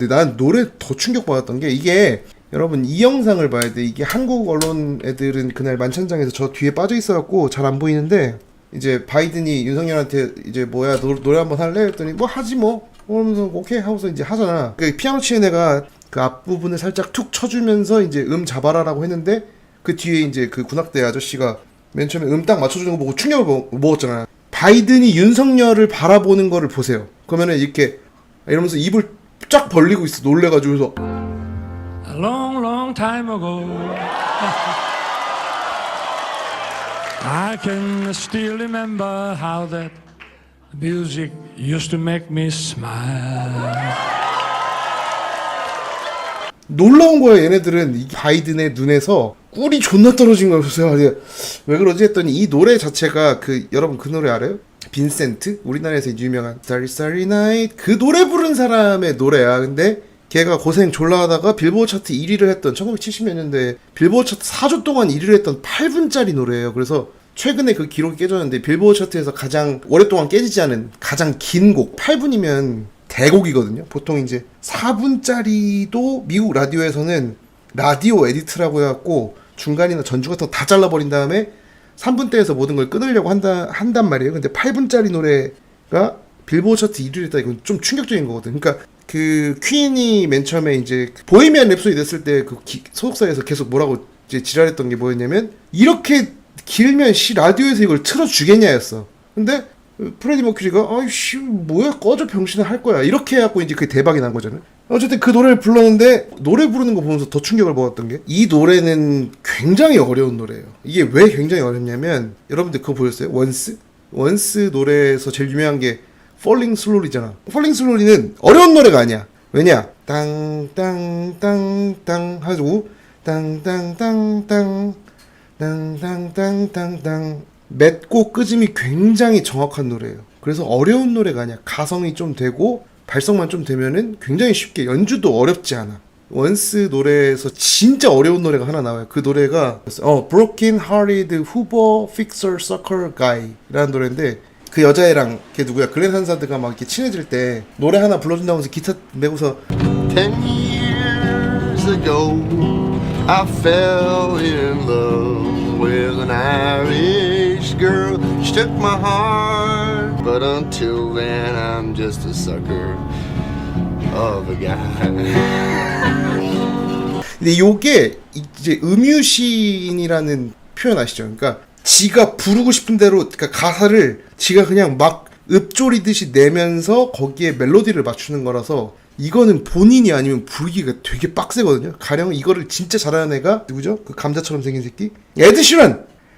근데 난 노래 더 충격받았던 게 이게 여러분 이 영상을 봐야 돼. 이게 한국 언론 애들은 그날 만찬장에서 저 뒤에 빠져 있어갖고 잘 안 보이는데 이제 바이든이 윤석열한테 이제 뭐야 노래 한번 할래? 했더니 뭐 하지 뭐 그러면서 오케이 하고서 이제 하잖아. 그 피아노 치는 애가 그 앞부분을 살짝 툭 쳐주면서 이제 잡아라라고 했는데 그 뒤에 이제 그 군악대 아저씨가 맨 처음에 딱 맞춰주는 거 보고 충격을 먹었잖아. 바이든이 윤석열을 바라보는 거를 보세요. 그러면은 이렇게 이러면서 입을 쫙 벌리고 있어. 놀래가지고. 그래서 A long, long time ago, I can still remember how that music used to make me smile. 놀라운 거야. 얘네들은 이 바이든의 눈에서 꿀이 존나 떨어진 거야. 그래서 왜 그러지 했더니 이 노래 자체가 그 여러분 그 노래 알아요? 빈센트? 우리나라에서 유명한 Starry Starry Night 그 노래 부른 사람의 노래야. 근데 걔가 고생 졸라 하다가 빌보드 차트 1위를 했던 1970몇 년대에 빌보드 차트 4주 동안 1위를 했던 8분짜리 노래예요. 그래서 최근에 그 기록이 깨졌는데 빌보드 차트에서 가장 오랫동안 깨지지 않은 가장 긴 곡 8분이면 대곡이거든요. 보통 이제 4분짜리도 미국 라디오에서는 라디오 에디트라고 해갖고 중간이나 전주 같은 거 다 잘라버린 다음에 3분대에서 모든 걸 끊으려고 한단 말이에요. 근데 8분짜리 노래가 빌보드 차트 1위를 했다. 이건 좀 충격적인 거거든. 그러니까 그 퀸이 맨 처음에 이제 보헤미안 랩소디 냈을 때 그 소속사에서 계속 뭐라고 이제 지랄했던 게 뭐였냐면 이렇게 길면 라디오에서 이걸 틀어주겠냐였어. 근데 프레디 머큐리가 아이씨 뭐야 꺼져 병신을 할 거야 이렇게 해갖고 이제 그게 대박이 난 거잖아요. 어쨌든 그 노래를 불렀는데 노래 부르는 거 보면서 더 충격을 먹었던 게 이 노래는 굉장히 어려운 노래예요. 이게 왜 굉장히 어렵냐면 여러분들 그거 보셨어요? 원스 노래에서 제일 유명한 게 Falling Slowly잖아. Falling Slowly는 어려운 노래가 아니야. 왜냐? 땅땅땅땅땅 하고 땅땅땅땅 땅땅땅땅땅 맺고 끄짐이 굉장히 정확한 노래예요. 그래서 어려운 노래가 아니야. 가성이 좀 되고 발성만 좀 되면은 굉장히 쉽게 연주도 어렵지 않아. 원스 노래에서 진짜 어려운 노래가 하나 나와요. 그 노래가 Broken Hearted Hoover Fixer Sucker Guy 라는 노래인데 그 여자애랑 걔 누구야? 글렌 한사드가 막 이렇게 친해질 때 노래 하나 불러준다면서 기타 메고서 10 years ago I fell in love with an Irish girl. She took my heart, but until then I'm just a sucker of a guy. 근데 요게 이제 음유시인이라는 표현 아시죠? 그러니까 지가 부르고 싶은 대로 그러니까 가사를 지가 그냥 막 읊조리듯이 내면서 거기에 멜로디를 맞추는 거라서 이거는 본인이 아니면 부르기가 되게 빡세거든요. 가령 이거를 진짜 잘하는 애가 누구죠? 그 감자처럼 생긴 새끼?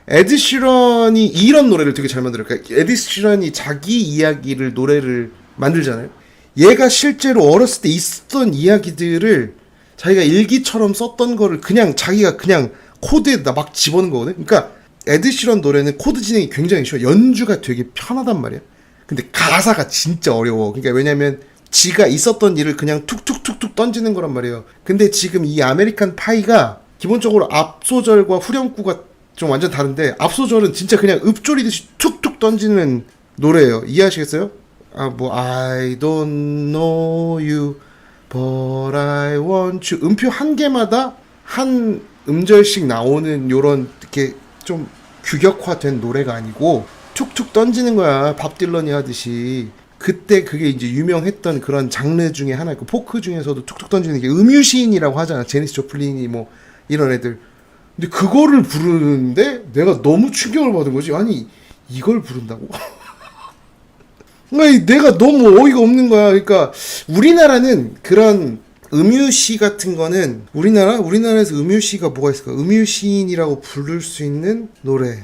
에드 시런이 이런 노래를 되게 잘 만들어요. 그러니까 에드 시런이 자기 이야기를 노래를 만들잖아요. 얘가 실제로 어렸을 때 있었던 이야기들을 자기가 일기처럼 썼던 거를 그냥 자기가 그냥 코드에다 막 집어넣은 거거든. 그러니까 에드 시런 노래는 코드 진행이 굉장히 쉬워. 연주가 되게 편하단 말이야. 근데 가사가 진짜 어려워. 그러니까 왜냐면 지가 있었던 일을 그냥 툭툭툭툭 던지는 거란 말이에요. 근데 지금 이 아메리칸 파이가 기본적으로 앞소절과 후렴구가 좀 완전 다른데 앞소절은 진짜 그냥 읊조리듯이 툭툭 던지는 노래예요. 이해하시겠어요? I don't know you but I want you 음표 한 개마다 한 음절씩 나오는 요런 이렇게 좀 규격화된 노래가 아니고 툭툭 던지는 거야. 밥 딜런이 하듯이. 그때 그게 이제 유명했던 그런 장르 중에 하나 있고 포크 중에서도 툭툭 던지는 게 음유시인이라고 하잖아. 제니스 조플린이 뭐 이런 애들. 근데 그거를 부르는데 내가 너무 충격을 받은 거지. 아니 이걸 부른다고? 그러니까 내가 너무 어이가 없는 거야. 그러니까 우리나라는 그런 음유시 같은 거는 우리나라에서 음유시가 뭐가 있을까? 음유시인이라고 부를 수 있는 노래.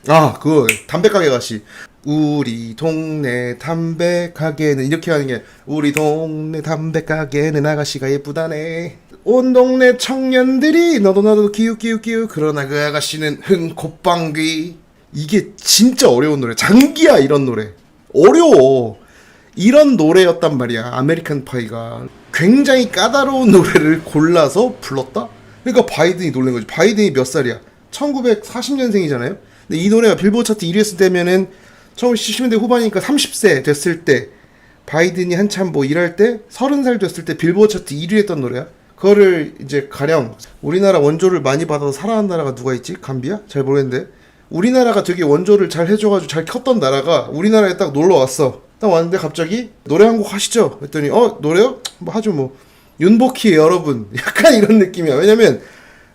그거 담배가게 가시. 우리 동네 담배가게는 이렇게 하는 게 우리 동네 담배가게는 아가씨가 예쁘다네. 온 동네 청년들이 너도 나도 기웃기웃기웃 그러나 그 아가씨는 흥콧방귀. 이게 진짜 어려운 노래. 장기야 이런 노래. 어려워. 이런 노래였단 말이야. 아메리칸 파이가 굉장히 까다로운 노래를 골라서 불렀다? 그러니까 바이든이 놀란 거지. 바이든이 몇 살이야? 1940년생이잖아요. 근데 이 노래가 빌보드 차트 1위 했을 때면은 1970년대 후반이니까 30세 됐을 때 바이든이 한참 뭐 일할 때 30살 됐을 때 빌보드 차트 1위 했던 노래야. 그거를 이제 가령 우리나라 원조를 많이 받아서 살아난 나라가 누가 있지? 감비야? 잘 모르겠는데 우리나라가 되게 원조를 잘 해줘가지고 잘 컸던 나라가 우리나라에 딱 놀러 왔어. 딱 왔는데 갑자기 노래 한 곡 하시죠? 했더니 노래요? 뭐 하죠 뭐. 윤복희 여러분 약간 이런 느낌이야. 왜냐면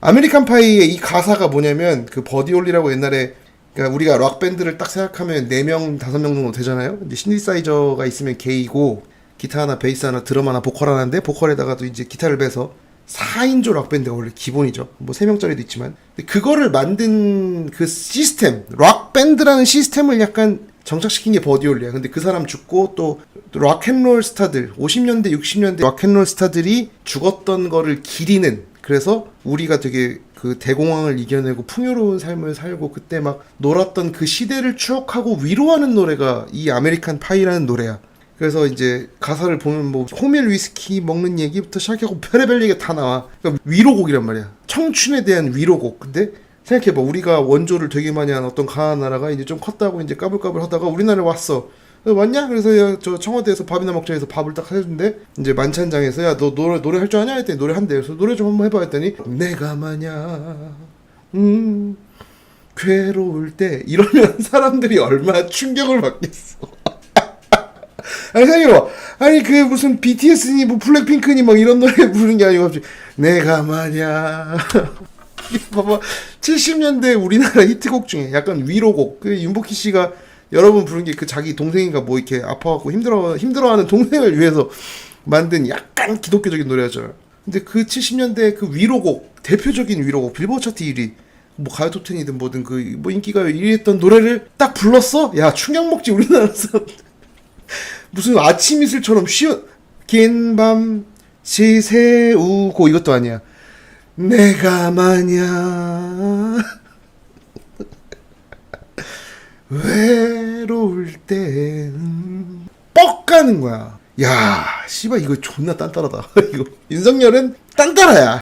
아메리칸 파이의 이 가사가 뭐냐면 그 버디올리라고 옛날에 그러니까 우리가 락 밴드를 딱 생각하면 4명 5명 정도 되잖아요. 이제 신디사이저가 있으면 게이고 기타 하나 베이스 하나 드럼 하나 보컬 하나인데 보컬에다가도 이제 기타를 빼서 4인조 락 밴드가 원래 기본이죠. 뭐 3명짜리도 있지만 근데 그거를 만든 그 시스템 락 밴드라는 시스템을 약간 정착시킨 게 버디올리야. 근데 그 사람 죽고 또 락앤롤 스타들 50년대 60년대 락앤롤 스타들이 죽었던 거를 기리는 그래서 우리가 되게 그 대공황을 이겨내고 풍요로운 삶을 살고 그때 막 놀았던 그 시대를 추억하고 위로하는 노래가 이 아메리칸 파이라는 노래야. 그래서 이제 가사를 보면 뭐 호밀 위스키 먹는 얘기부터 시작하고 별의별 얘기가 다 나와. 그러니까 위로곡이란 말이야. 청춘에 대한 위로곡. 근데 생각해봐. 우리가 원조를 되게 많이 한 어떤 가난한 나라가 이제 좀 컸다고 이제 까불까불 하다가 우리나라에 왔어. 왔냐? 그래서 야, 저 청와대에서 밥이나 먹자 해서 밥을 딱 해주는데 이제 만찬장에서 야 너 노래 할 줄 아냐? 했더니 노래 한대. 그래서 노래 좀 한번 해봐 했더니 내가 마냥 괴로울 때 이러면 사람들이 얼마나 충격을 받겠어. 아니 생각해봐. 아니 그 무슨 BTS니 뭐 블랙핑크니 막 이런 노래 부르는 게 아니고 갑자기 내가 마냥 봐봐 70년대 우리나라 히트곡 중에 약간 위로곡 그 윤복희 씨가 여러분 부른 게 그 자기 동생인가 뭐 이렇게 아파갖고 힘들어하는 동생을 위해서 만든 약간 기독교적인 노래였잖아요. 근데 그 70년대 그 위로곡 대표적인 위로곡 빌보드 차트 1위 뭐 가요 톱10이든 뭐든 그 뭐 인기가요 1위 했던 노래를 딱 불렀어? 야 충격 먹지 우리나라 사람. 무슨 아침 이슬처럼 쉬운 긴 밤 시새우고 이것도 아니야. 내가 마냥 외로울 땐 뻑 가는 거야. 야 씨발 이거 존나 딴따라다. 이거 윤석열은 딴따라야.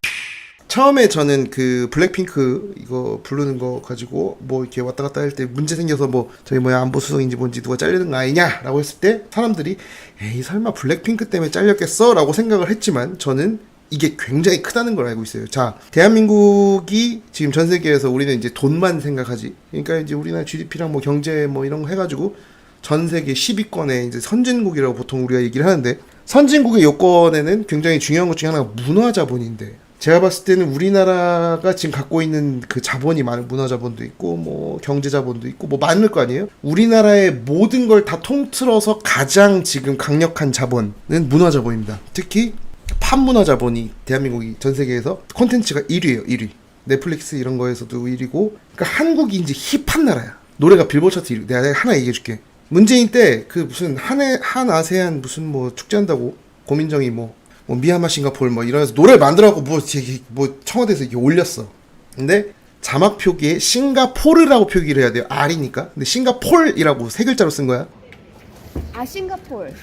처음에 저는 그 블랙핑크 이거 부르는 거 가지고 뭐 이렇게 왔다 갔다 할 때 문제 생겨서 뭐 저기 뭐야 안보 수석인지 뭔지 누가 잘리는 거 아니냐 라고 했을 때 사람들이 에이 설마 블랙핑크 때문에 잘렸겠어? 라고 생각을 했지만 저는 이게 굉장히 크다는 걸 알고 있어요. 자, 대한민국이 지금 전 세계에서 우리는 이제 돈만 생각하지. 그러니까 이제 우리나라 GDP랑 뭐 경제 뭐 이런 거 해가지고 전 세계 10위권에 이제 선진국이라고 보통 우리가 얘기를 하는데 선진국의 요건에는 굉장히 중요한 것 중에 하나가 문화 자본인데 제가 봤을 때는 우리나라가 지금 갖고 있는 그 자본이 많은 문화 자본도 있고 뭐 경제 자본도 있고 뭐 많을 거 아니에요? 우리나라의 모든 걸 다 통틀어서 가장 지금 강력한 자본은 문화 자본입니다. 특히 팝 문화 자본이 대한민국이 전 세계에서 콘텐츠가 1위예요. 1위. 넷플릭스 이런 거에서도 1위고 그러니까 한국이 이제 힙한 나라야. 노래가 빌보드 차트 1위. 내가 하나 얘기해 줄게. 문재인 때 그 무슨 한 아세안 무슨 뭐 축제한다고 고민정이 뭐 미얀마 싱가포르 뭐 이러면서 노래를 만들어갖고 뭐 청와대에서 이렇게 올렸어. 근데 자막 표기에 싱가포르라고 표기를 해야 돼요. R이니까. 근데 싱가폴이라고 3글자로 쓴 거야. 아 싱가폴.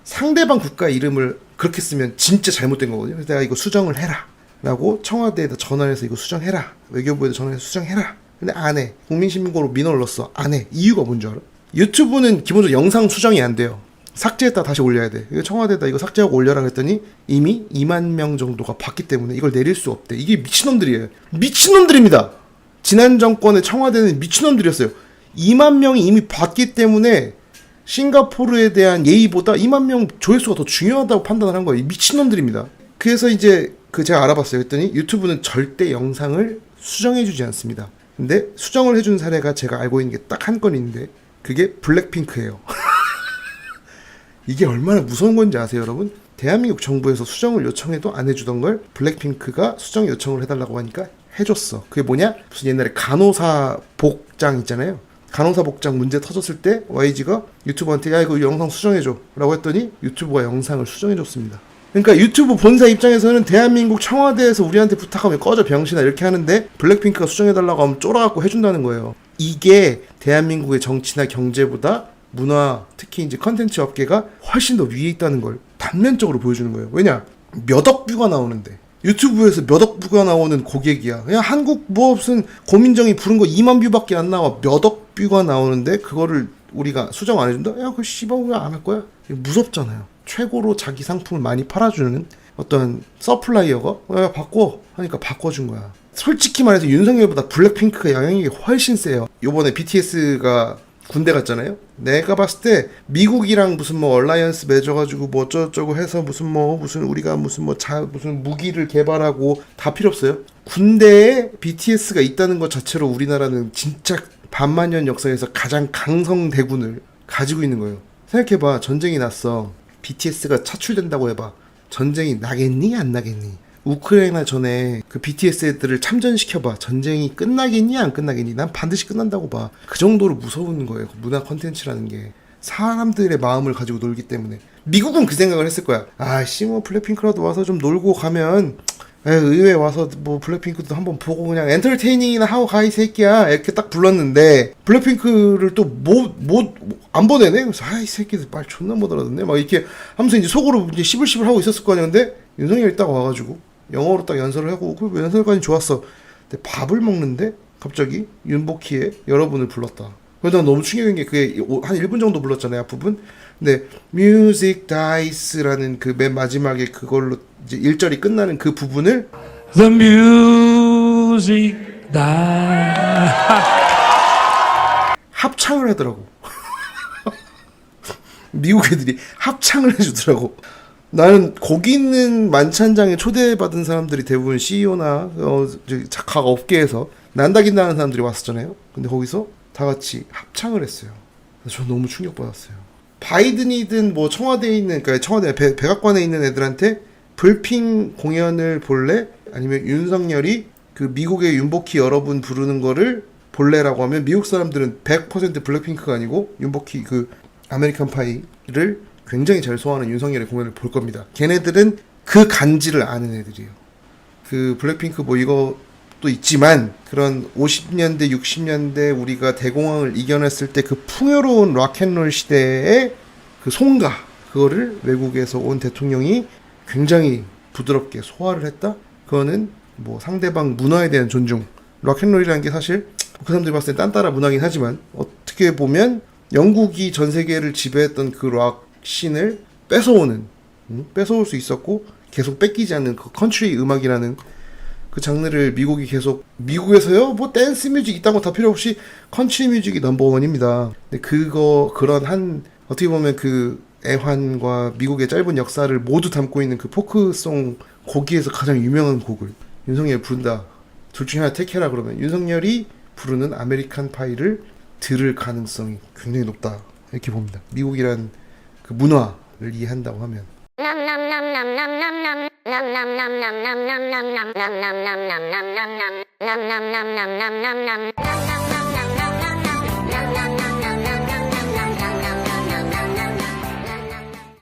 상대방 국가 이름을 그렇게 쓰면 진짜 잘못된 거거든요. 그래서 내가 이거 수정을 해라 라고 청와대에다 전화해서 이거 수정해라. 외교부에다 전화해서 수정해라. 근데 안 해. 국민신문고로 민원을 넣었어. 안 해. 이유가 뭔 줄 알아? 유튜브는 기본적으로 영상 수정이 안 돼요. 삭제했다 다시 올려야 돼. 청와대에다 이거 삭제하고 올려라 그랬더니 이미 2만 명 정도가 봤기 때문에 이걸 내릴 수 없대. 이게 미친놈들이에요. 미친놈들입니다. 지난 정권의 청와대는 미친놈들이었어요. 2만 명이 이미 봤기 때문에 싱가포르에 대한 예의보다 2만 명 조회수가 더 중요하다고 판단을 한 거예요. 미친놈들입니다. 그래서 이제 제가 알아봤어요. 그랬더니 유튜브는 절대 영상을 수정해주지 않습니다. 근데 수정을 해준 사례가 제가 알고 있는 게 딱 한 건 있는데 그게 블랙핑크예요. 이게 얼마나 무서운 건지 아세요, 여러분? 대한민국 정부에서 수정을 요청해도 안 해주던 걸 블랙핑크가 수정 요청을 해달라고 하니까 해줬어. 그게 뭐냐? 무슨 옛날에 간호사 복장 있잖아요. 간호사 복장 문제 터졌을 때 YG가 유튜브한테 야 이거 영상 수정해줘 라고 했더니 유튜브가 영상을 수정해줬습니다. 그러니까 유튜브 본사 입장에서는 대한민국 청와대에서 우리한테 부탁하면 꺼져 병신아 이렇게 하는데 블랙핑크가 수정해달라고 하면 쫄아갖고 해준다는 거예요. 이게 대한민국의 정치나 경제보다 문화, 특히 이제 컨텐츠 업계가 훨씬 더 위에 있다는 걸 단면적으로 보여주는 거예요. 왜냐? 몇 억 뷰가 나오는데 유튜브에서 몇 억 뷰가 나오는 고객이야. 그냥 한국 뭐 무슨 고민정이 부른 거 2만 뷰밖에 안 나와. 몇 억 뷰가 나오는데 그거를 우리가 수정 안 해준다? 야, 그 씨발 왜 안 할 거야? 무섭잖아요. 최고로 자기 상품을 많이 팔아주는 어떤 서플라이어가 야, 바꿔 하니까 바꿔준 거야. 솔직히 말해서 윤석열보다 블랙핑크가 영향력이 훨씬 세요. 요번에 BTS가 군대 갔잖아요. 내가 봤을 때 미국이랑 무슨 뭐 얼라이언스 맺어가지고 뭐 어쩌고저쩌고 해서 무슨 우리가 무슨 무기를 개발하고 다 필요 없어요. 군대에 BTS가 있다는 것 자체로 우리나라는 진짜 반만년 역사에서 가장 강성 대군을 가지고 있는 거예요. 생각해봐. 전쟁이 났어. BTS가 차출된다고 해봐. 전쟁이 나겠니? 안 나겠니? 우크라이나 전에 그 BTS 애들을 참전시켜봐. 전쟁이 끝나겠니? 안 끝나겠니? 난 반드시 끝난다고 봐. 그 정도로 무서운 거예요. 문화 콘텐츠라는 게. 사람들의 마음을 가지고 놀기 때문에. 미국은 그 생각을 했을 거야. 아씨 뭐 블랙핑크라도 와서 좀 놀고 가면 의회에 와서 뭐 블랙핑크도 한번 보고 그냥 엔터테이닝이나 하고 가 이 새끼야 이렇게 딱 불렀는데 블랙핑크를 또 안 보내네. 그래서 이 새끼들 말 존나 못 알아듣네 막 이렇게 하면서 이제 속으로 이제 시불시불 하고 있었을 거 아니야. 근데 윤석열이 딱 와가지고 영어로 딱 연설을 하고 그 연설까지 좋았어. 근데 밥을 먹는데 갑자기 윤복희의 여러분을 불렀다. 그래서 너무 충격인 게 그게 한 1분 정도 불렀잖아요 앞부분. 근데 Music Dice라는 그 맨 마지막에 그걸로 이제 1절이 끝나는 그 부분을 The music died. 합창을 하더라고. 미국 애들이 합창을 해주더라고. 나는 거기 있는 만찬장에 초대받은 사람들이 대부분 CEO나 각 업계에서 난다긴다 하는 사람들이 왔었잖아요. 근데 거기서 다 같이 합창을 했어요. 그래서 저 너무 충격받았어요. 바이든이든 뭐 청와대에 있는, 그러니까 청와대 백악관에 있는 애들한테 불핑 공연을 볼래? 아니면 윤석열이 그 미국의 윤복희 여러분 부르는 거를 볼래라고 하면 미국 사람들은 100% 블랙핑크가 아니고 윤복희 그 아메리칸 파이를 굉장히 잘 소화하는 윤석열의 공연을 볼 겁니다. 걔네들은 그 간지를 아는 애들이에요. 그 블랙핑크 뭐 이것도 있지만 그런 50년대 60년대 우리가 대공황을 이겨냈을 때 그 풍요로운 락앤롤 시대의 그 송가, 그거를 외국에서 온 대통령이 굉장히 부드럽게 소화를 했다? 그거는 뭐 상대방 문화에 대한 존중. 락앤롤이라는 게 사실 그 사람들이 봤을 때 딴따라 문화긴 하지만 어떻게 보면 영국이 전 세계를 지배했던 그 락 씬을 뺏어올 수 있었고 계속 뺏기지 않는 그 컨트리 음악이라는 그 장르를 미국에서요 뭐 댄스 뮤직 이딴 거 다 필요 없이 컨트리 뮤직이 넘버원입니다. 근데 그런 한 어떻게 보면 그 애환과 미국의 짧은 역사를 모두 담고 있는 그 포크송 거기에서 가장 유명한 곡을 윤석열이 부른다. 둘 중에 하나 택해라 그러면 윤석열이 부르는 아메리칸 파이를 들을 가능성이 굉장히 높다 이렇게 봅니다. 미국이란 그 문화를 이해한다고 하면. Nam